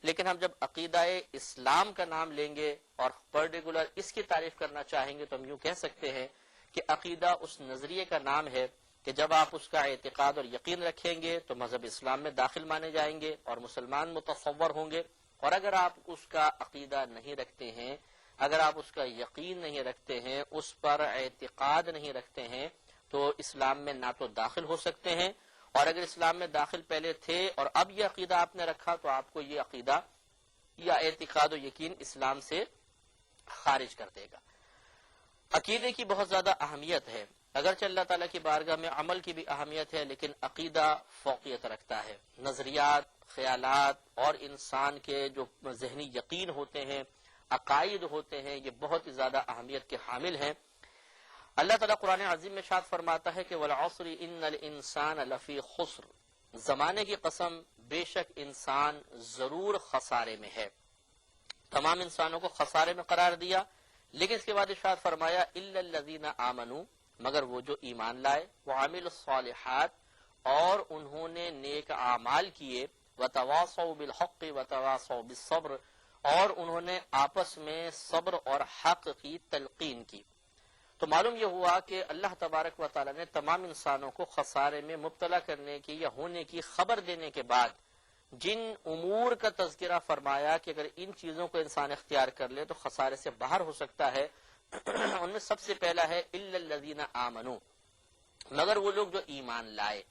لیکن ہم جب عقیدہ اسلام کا نام لیں گے اور پرٹیکولر اس کی تعریف کرنا چاہیں گے تو ہم یوں کہہ سکتے ہیں کہ عقیدہ اس نظریے کا نام ہے کہ جب آپ اس کا اعتقاد اور یقین رکھیں گے تو مذہب اسلام میں داخل مانے جائیں گے اور مسلمان متصور ہوں گے، اور اگر آپ اس کا عقیدہ نہیں رکھتے ہیں، اگر آپ اس کا یقین نہیں رکھتے ہیں، اس پر اعتقاد نہیں رکھتے ہیں، تو اسلام میں نہ تو داخل ہو سکتے ہیں، اور اگر اسلام میں داخل پہلے تھے اور اب یہ عقیدہ آپ نے رکھا تو آپ کو یہ عقیدہ یا اعتقاد و یقین اسلام سے خارج کر دے گا۔ عقیدے کی بہت زیادہ اہمیت ہے، اگرچہ اللہ تعالیٰ کی بارگاہ میں عمل کی بھی اہمیت ہے، لیکن عقیدہ فوقیت رکھتا ہے۔ نظریات، خیالات اور انسان کے جو ذہنی یقین ہوتے ہیں، عقائد ہوتے ہیں، یہ بہت ہی زیادہ اہمیت کے حامل ہیں۔ اللہ تعالیٰ قرآن عظیم میں ارشاد فرماتا ہے کہ وَالْعَصْرِ إِنَّ الْإِنسَانَ لَفِي خُسْرٍ، زمانے کی قسم بے شک انسان ضرور خسارے میں ہے۔ تمام انسانوں کو خسارے میں قرار دیا، لیکن اس کے بعد ارشاد فرمایا إِلَّا الَّذِينَ آمَنُوا، مگر وہ جو ایمان لائے، وَعَمِلُوا الصَّالِحَاتِ، اور انہوں نے نیک اعمال کیے، وَتَوَاصَوْا بِالْحَقِّ وَتَوَاصَوْا بِالصَّبْرِ، اور انہوں نے آپس میں صبر اور حق کی تلقین کی۔ تو معلوم یہ ہوا کہ اللہ تبارک و تعالی نے تمام انسانوں کو خسارے میں مبتلا کرنے کی یا ہونے کی خبر دینے کے بعد جن امور کا تذکرہ فرمایا کہ اگر ان چیزوں کو انسان اختیار کر لے تو خسارے سے باہر ہو سکتا ہے، ان میں سب سے پہلا ہے الا الذین آمنوا، مگر وہ لوگ جو ایمان لائے۔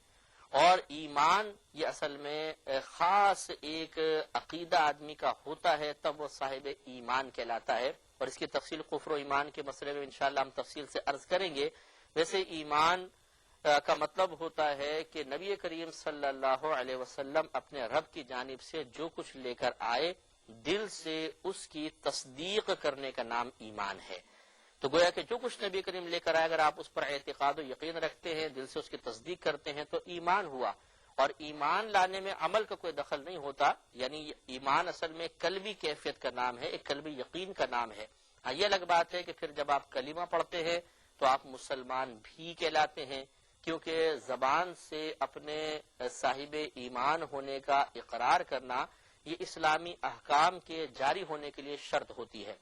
اور ایمان یہ اصل میں خاص ایک عقیدہ آدمی کا ہوتا ہے تب وہ صاحب ایمان کہلاتا ہے، اور اس کی تفصیل کفر و ایمان کے مسئلے میں انشاءاللہ ہم تفصیل سے عرض کریں گے۔ ویسے ایمان کا مطلب ہوتا ہے کہ نبی کریم صلی اللہ علیہ وسلم اپنے رب کی جانب سے جو کچھ لے کر آئے دل سے اس کی تصدیق کرنے کا نام ایمان ہے۔ تو گویا کہ جو کچھ نبی کریم لے کر آئے اگر آپ اس پر اعتقاد و یقین رکھتے ہیں، دل سے اس کی تصدیق کرتے ہیں تو ایمان ہوا، اور ایمان لانے میں عمل کا کوئی دخل نہیں ہوتا، یعنی ایمان اصل میں قلبی کیفیت کا نام ہے، ایک قلبی یقین کا نام ہے۔ ہاں یہ الگ بات ہے کہ پھر جب آپ کلمہ پڑھتے ہیں تو آپ مسلمان بھی کہلاتے ہیں، کیونکہ زبان سے اپنے صاحب ایمان ہونے کا اقرار کرنا یہ اسلامی احکام کے جاری ہونے کے لیے شرط ہوتی ہے،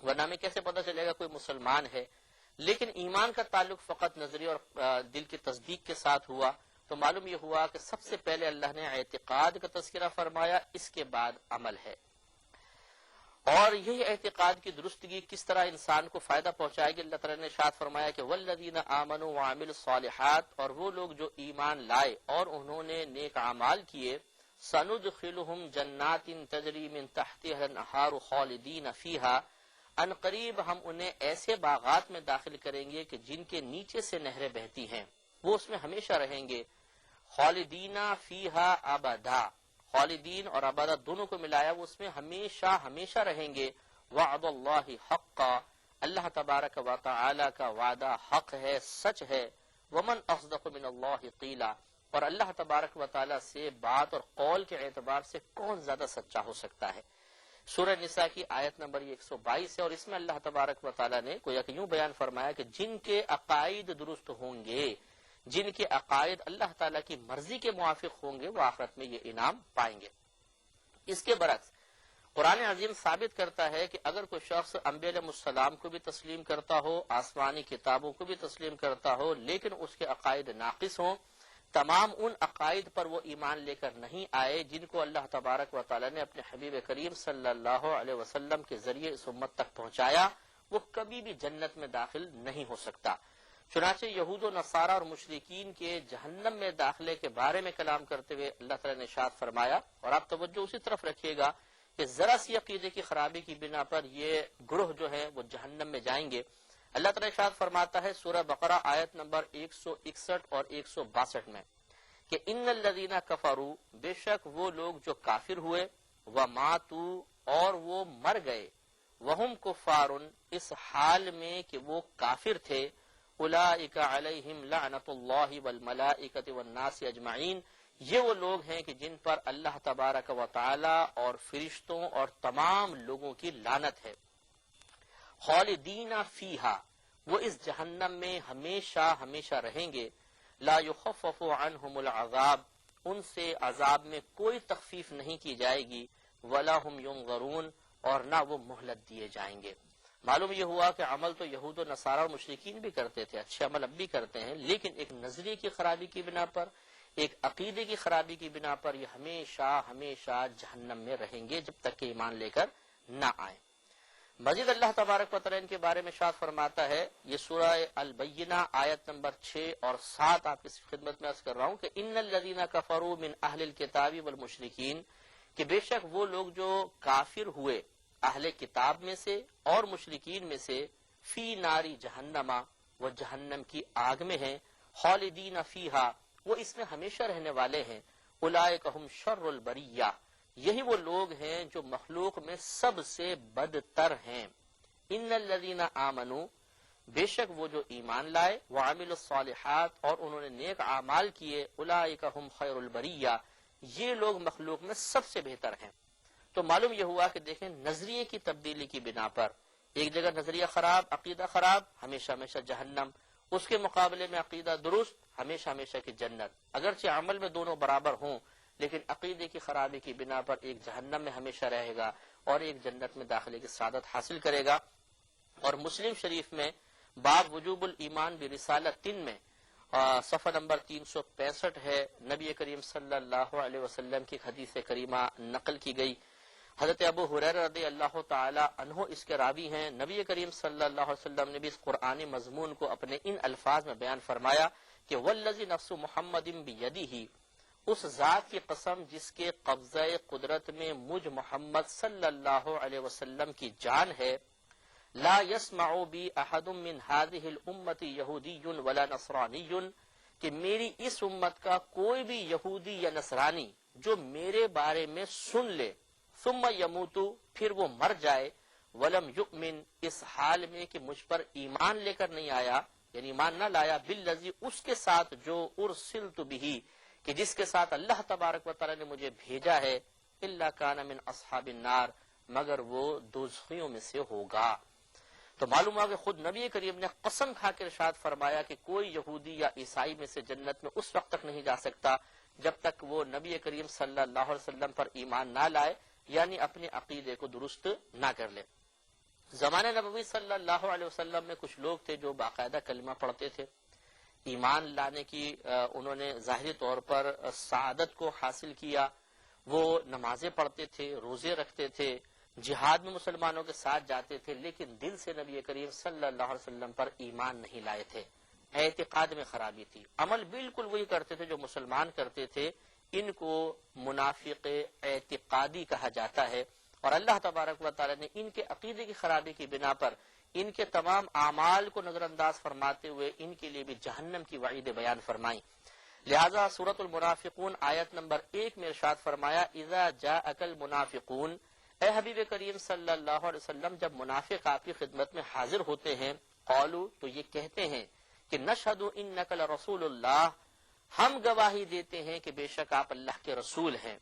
ورنہ میں کیسے پتہ چلے گا کوئی مسلمان ہے۔ لیکن ایمان کا تعلق فقط نظری اور دل کی تصدیق کے ساتھ ہوا، تو معلوم یہ ہوا کہ سب سے پہلے اللہ نے اعتقاد کا تذکرہ فرمایا، اس کے بعد عمل ہے۔ اور یہی اعتقاد کی درستگی کس طرح انسان کو فائدہ پہنچائے گی، اللہ تعالیٰ نے ارشاد فرمایا کہ والذین آمنوا وعملوا الصالحات، اور وہ لوگ جو ایمان لائے اور انہوں نے نیک اعمال کیے، سندخلہم جنات تجری من تحتها الانہار خالدین فیہا، ان قریب ہم انہیں ایسے باغات میں داخل کریں گے کہ جن کے نیچے سے نہریں بہتی ہیں، وہ اس میں ہمیشہ رہیں گے۔ خالدین فیہا ابدا، خالدین اور ابدا دونوں کو ملایا، وہ اس میں ہمیشہ ہمیشہ رہیں گے۔ وعد اللہ حقا، اللہ تبارک و تعالی کا وعدہ حق ہے، سچ ہے۔ ومن اصدق من اللہ قیلا، اور اللہ تبارک و تعالی سے بات اور قول کے اعتبار سے کون زیادہ سچا ہو سکتا ہے۔ سورہ نساء کی آیت نمبر 122 ہے، اور اس میں اللہ تبارک و تعالی نے گویا کہ یوں بیان فرمایا کہ جن کے عقائد درست ہوں گے، جن کے عقائد اللہ تعالیٰ کی مرضی کے موافق ہوں گے، وہ آخرت میں یہ انعام پائیں گے۔ اس کے برعکس قرآن عظیم ثابت کرتا ہے کہ اگر کوئی شخص انبیاء علیہ السلام کو بھی تسلیم کرتا ہو، آسمانی کتابوں کو بھی تسلیم کرتا ہو، لیکن اس کے عقائد ناقص ہوں، تمام ان عقائد پر وہ ایمان لے کر نہیں آئے جن کو اللہ تبارک و تعالیٰ نے اپنے حبیب کریم صلی اللہ علیہ وسلم کے ذریعے اس امت تک پہنچایا، وہ کبھی بھی جنت میں داخل نہیں ہو سکتا۔ چنانچہ یہود و نصارہ اور مشرکین کے جہنم میں داخلے کے بارے میں کلام کرتے ہوئے اللہ تعالیٰ نے ارشاد فرمایا، اور آپ توجہ اسی طرف رکھیے گا کہ ذرا سی عقیدے کی خرابی کی بنا پر یہ گروہ جو ہے وہ جہنم میں جائیں گے۔ اللہ تعالیٰ ارشاد فرماتا ہے سورہ بقرہ آیت نمبر 161 اور 162 میں کہ ان الذین کفروا، بے شک وہ لوگ جو کافر ہوئے، وماتوا، اور وہ مر گئے، وہم کفار، اس حال میں کہ وہ کافر تھے، اولئک علیہم لعنت اللہ والملائکۃ والناس اجمعین، یہ وہ لوگ ہیں کہ جن پر اللہ تبارک و تعالی اور فرشتوں اور تمام لوگوں کی لعنت ہے۔ خالدین فیہا، وہ اس جہنم میں ہمیشہ ہمیشہ رہیں گے۔ لا یخفف عنہم العذاب، ان سے عذاب میں کوئی تخفیف نہیں کی جائے گی۔ ولا هم ينظرون، اور نہ وہ مہلت دیے جائیں گے۔ معلوم یہ ہوا کہ عمل تو یہود و نصارہ اور مشرکین بھی کرتے تھے، اچھے عمل اب بھی کرتے ہیں، لیکن ایک نظریے کی خرابی کی بنا پر، ایک عقیدے کی خرابی کی بنا پر یہ ہمیشہ ہمیشہ جہنم میں رہیں گے جب تک کہ ایمان لے کر نہ آئیں۔ مزید اللہ تبارک و تعالی ان کے بارے میں ارشاد فرماتا ہے، یہ سورہ البینہ آیت نمبر 6 اور 7 آپ کی خدمت میں عرض کر رہا ہوں کہ ان الذین کفروا من اہل الکتاب والمشرکین، کہ بے شک وہ لوگ جو کافر ہوئے اہل کتاب میں سے اور مشرکین میں سے، فی ناری جہنم، وہ جہنم کی آگ میں ہیں، خالدین فیہا، وہ اس میں ہمیشہ رہنے والے ہیں، اولئک ہم شر البریہ، یہی وہ لوگ ہیں جو مخلوق میں سب سے بدتر ہیں۔ ان الذین آمنوا، بے شک وہ جو ایمان لائے، وعملوا الصالحات، اور انہوں نے نیک اعمال کیے، اولئک ہم خیر البریہ، یہ لوگ مخلوق میں سب سے بہتر ہیں۔ تو معلوم یہ ہوا کہ دیکھیں نظریے کی تبدیلی کی بنا پر ایک جگہ نظریہ خراب، عقیدہ خراب، ہمیشہ ہمیشہ جہنم، اس کے مقابلے میں عقیدہ درست، ہمیشہ ہمیشہ کی جنت۔ اگرچہ عمل میں دونوں برابر ہوں، لیکن عقیدے کی خرابی کی بنا پر ایک جہنم میں ہمیشہ رہے گا اور ایک جنت میں داخلے کی سعادت حاصل کرے گا۔ اور مسلم شریف میں باب وجوب الایمان برسالۃ 3 میں صفحہ نمبر 365 ہے، نبی کریم صلی اللہ علیہ وسلم کی حدیث کریمہ نقل کی گئی۔ حضرت ابو ہریرہ رضی اللہ تعالی عنہ اس کے راوی ہیں، نبی کریم صلی اللہ علیہ وسلم نے بھی اس قرآنی مضمون کو اپنے ان الفاظ میں بیان فرمایا کہ والذی نفس محمد بیدہ، اس ذات کی قسم جس کے قبضہ قدرت میں مجھ محمد صلی اللہ علیہ وسلم کی جان ہے، لا يسمع بی احد من هذه الامت یہودی ولا نصرانی، کہ میری اس امت کا کوئی بھی یہودی یا نصرانی جو میرے بارے میں سن لے، ثم یموت، پھر وہ مر جائے، ولم یؤمن، اس حال میں کہ مجھ پر ایمان لے کر نہیں آیا، یعنی ایمان نہ لایا، بالذی، اس کے ساتھ جو ارسلت بہ، کہ جس کے ساتھ اللہ تبارک و تعالی نے مجھے بھیجا ہے، الا کان من اصحاب النار، مگر وہ دوزخیوں میں سے ہوگا۔ تو معلوم ہوا کہ خود نبی کریم نے قسم کھا کے ارشاد فرمایا کہ کوئی یہودی یا عیسائی میں سے جنت میں اس وقت تک نہیں جا سکتا جب تک وہ نبی کریم صلی اللہ علیہ وسلم پر ایمان نہ لائے، یعنی اپنے عقیدے کو درست نہ کر لے۔ زمانہ نبوی صلی اللہ علیہ وسلم میں کچھ لوگ تھے جو باقاعدہ کلمہ پڑھتے تھے، ایمان لانے کی انہوں نے ظاہری طور پر سعادت کو حاصل کیا، وہ نمازیں پڑھتے تھے، روزے رکھتے تھے، جہاد میں مسلمانوں کے ساتھ جاتے تھے، لیکن دل سے نبی کریم صلی اللہ علیہ وسلم پر ایمان نہیں لائے تھے، اعتقاد میں خرابی تھی، عمل بالکل وہی کرتے تھے جو مسلمان کرتے تھے۔ ان کو منافق اعتقادی کہا جاتا ہے، اور اللہ تبارک و تعالی نے ان کے عقیدے کی خرابی کی بنا پر ان کے تمام اعمال کو نظر انداز فرماتے ہوئے ان کے لیے بھی جہنم کی وعید بیان فرمائی۔ لہذا سورۃ المنافقون آیت نمبر 1 میں ارشاد فرمایا، اذا جاءک المنافقون، اے حبیب کریم صلی اللہ علیہ وسلم جب منافق آپ کی خدمت میں حاضر ہوتے ہیں، قالوا، تو یہ کہتے ہیں کہ نشہد انک لرسول اللہ، ہم گواہی دیتے ہیں کہ بے شک آپ اللہ کے رسول ہیں،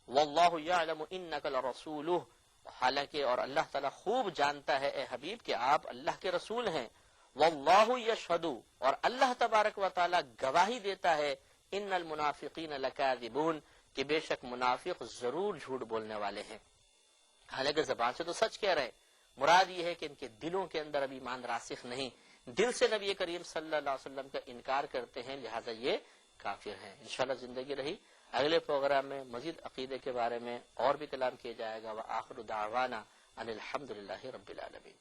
واللہ یعلم انک لرسولہ، حالانکہ اور اللہ تعالیٰ خوب جانتا ہے اے حبیب کہ آپ اللہ کے رسول ہیں، واللہ یشہد، اور اللہ تبارک و تعالیٰ گواہی دیتا ہے، ان المنافقین لکاذبون، کہ بے شک منافق ضرور جھوٹ بولنے والے ہیں۔ حالانکہ زبان سے تو سچ کہہ رہے ہیں، مراد یہ ہے کہ ان کے دلوں کے اندر ابھی ایمان راسخ نہیں، دل سے نبی کریم صلی اللہ علیہ وسلم کا انکار کرتے ہیں، لہذا یہ کافر ہیں۔ انشاءاللہ زندگی رہی اگلے پروگرام میں مزید عقیدے کے بارے میں اور بھی کلام کیا جائے گا۔ وآخر دعوانا ان الحمدللہ رب العالمین۔